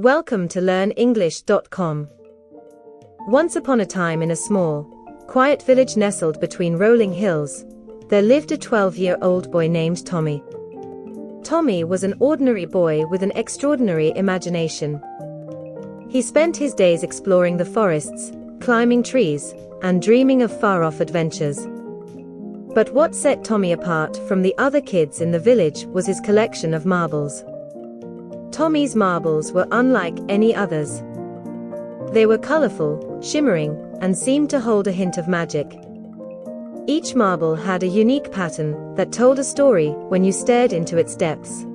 Welcome to learnenglish.com. Once upon a time in a small, quiet village nestled between rolling hills, there lived a 12-year-old boy named Tommy. Tommy was an ordinary boy with an extraordinary imagination. He spent his days exploring the forests, climbing trees, and dreaming of far-off adventures. But what set Tommy apart from the other kids in the village was his collection of marbles. Tommy's marbles were unlike any others. They were colorful, shimmering, and seemed to hold a hint of magic. Each marble had a unique pattern that told a story when you stared into its depths.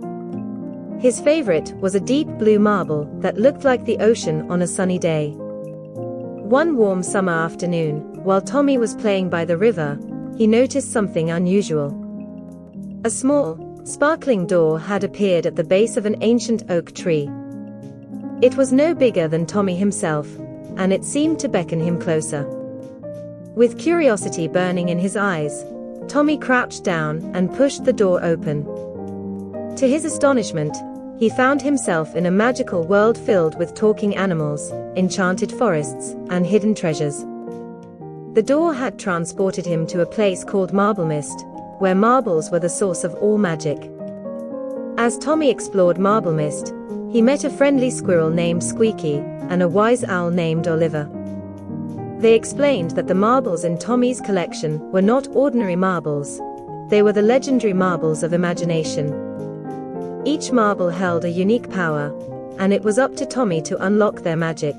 His favorite was a deep blue marble that looked like the ocean on a sunny day. One warm summer afternoon, while Tommy was playing by the river, he noticed something unusual. A small, sparkling door had appeared at the base of an ancient oak tree. It was no bigger than Tommy himself, and it seemed to beckon him closer. With curiosity burning in his eyes, Tommy crouched down and pushed the door open. To his astonishment, he found himself in a magical world filled with talking animals, enchanted forests, and hidden treasures. The door had transported him to a place called Marblemyst, where marbles were the source of all magic. As Tommy explored Marblemyst, he met a friendly squirrel named Squeaky and a wise owl named Oliver. They explained that the marbles in Tommy's collection were not ordinary marbles, they were the legendary marbles of imagination. Each marble held a unique power, and it was up to Tommy to unlock their magic.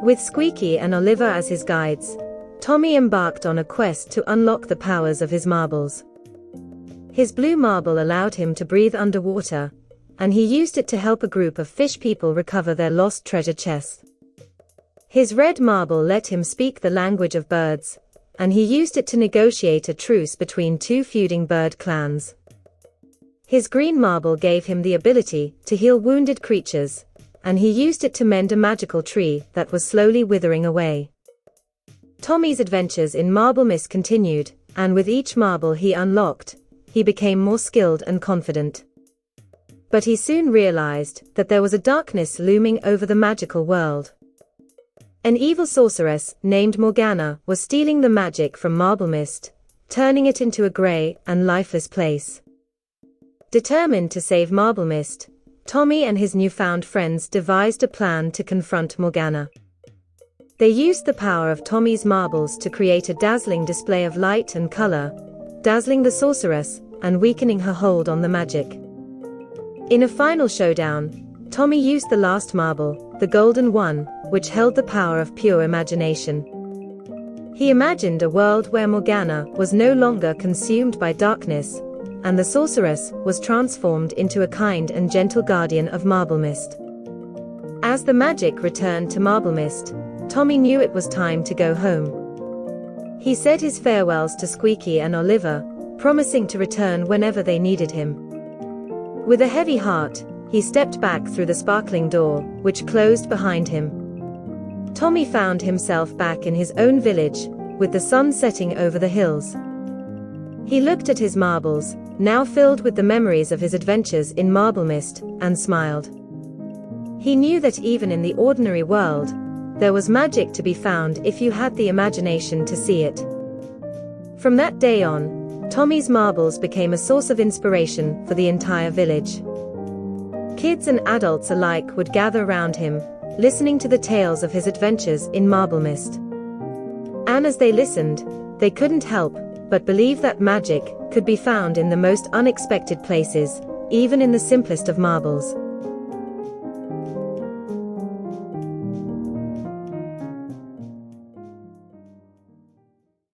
With Squeaky and Oliver as his guides, Tommy embarked on a quest to unlock the powers of his marbles. His blue marble allowed him to breathe underwater, and he used it to help a group of fish people recover their lost treasure chests. His red marble let him speak the language of birds, and he used it to negotiate a truce between two feuding bird clans. His green marble gave him the ability to heal wounded creatures, and he used it to mend a magical tree that was slowly withering away. Tommy's adventures in Marblemyst continued, and with each marble he unlocked, he became more skilled and confident. But he soon realized that there was a darkness looming over the magical world. An evil sorceress named Morgana was stealing the magic from Marblemyst, turning it into a gray and lifeless place. Determined to save Marblemyst, Tommy and his newfound friends devised a plan to confront Morgana. They used the power of Tommy's marbles to create a dazzling display of light and color, dazzling the sorceress and weakening her hold on the magic. In a final showdown, Tommy used the last marble, the golden one, which held the power of pure imagination. He imagined a world where Morgana was no longer consumed by darkness, and the sorceress was transformed into a kind and gentle guardian of Marblemyst. As the magic returned to Marblemyst, Tommy knew it was time to go home. He said his farewells to Squeaky and Oliver, promising to return whenever they needed him. With a heavy heart, he stepped back through the sparkling door, which closed behind him. Tommy found himself back in his own village, with the sun setting over the hills. He looked at his marbles, now filled with the memories of his adventures in Marblemyst, and smiled. He knew that even in the ordinary world, there was magic to be found if you had the imagination to see it. From that day on, Tommy's marbles became a source of inspiration for the entire village. Kids and adults alike would gather around him, listening to the tales of his adventures in Marblemyst. And as they listened, they couldn't help but believe that magic could be found in the most unexpected places, even in the simplest of marbles.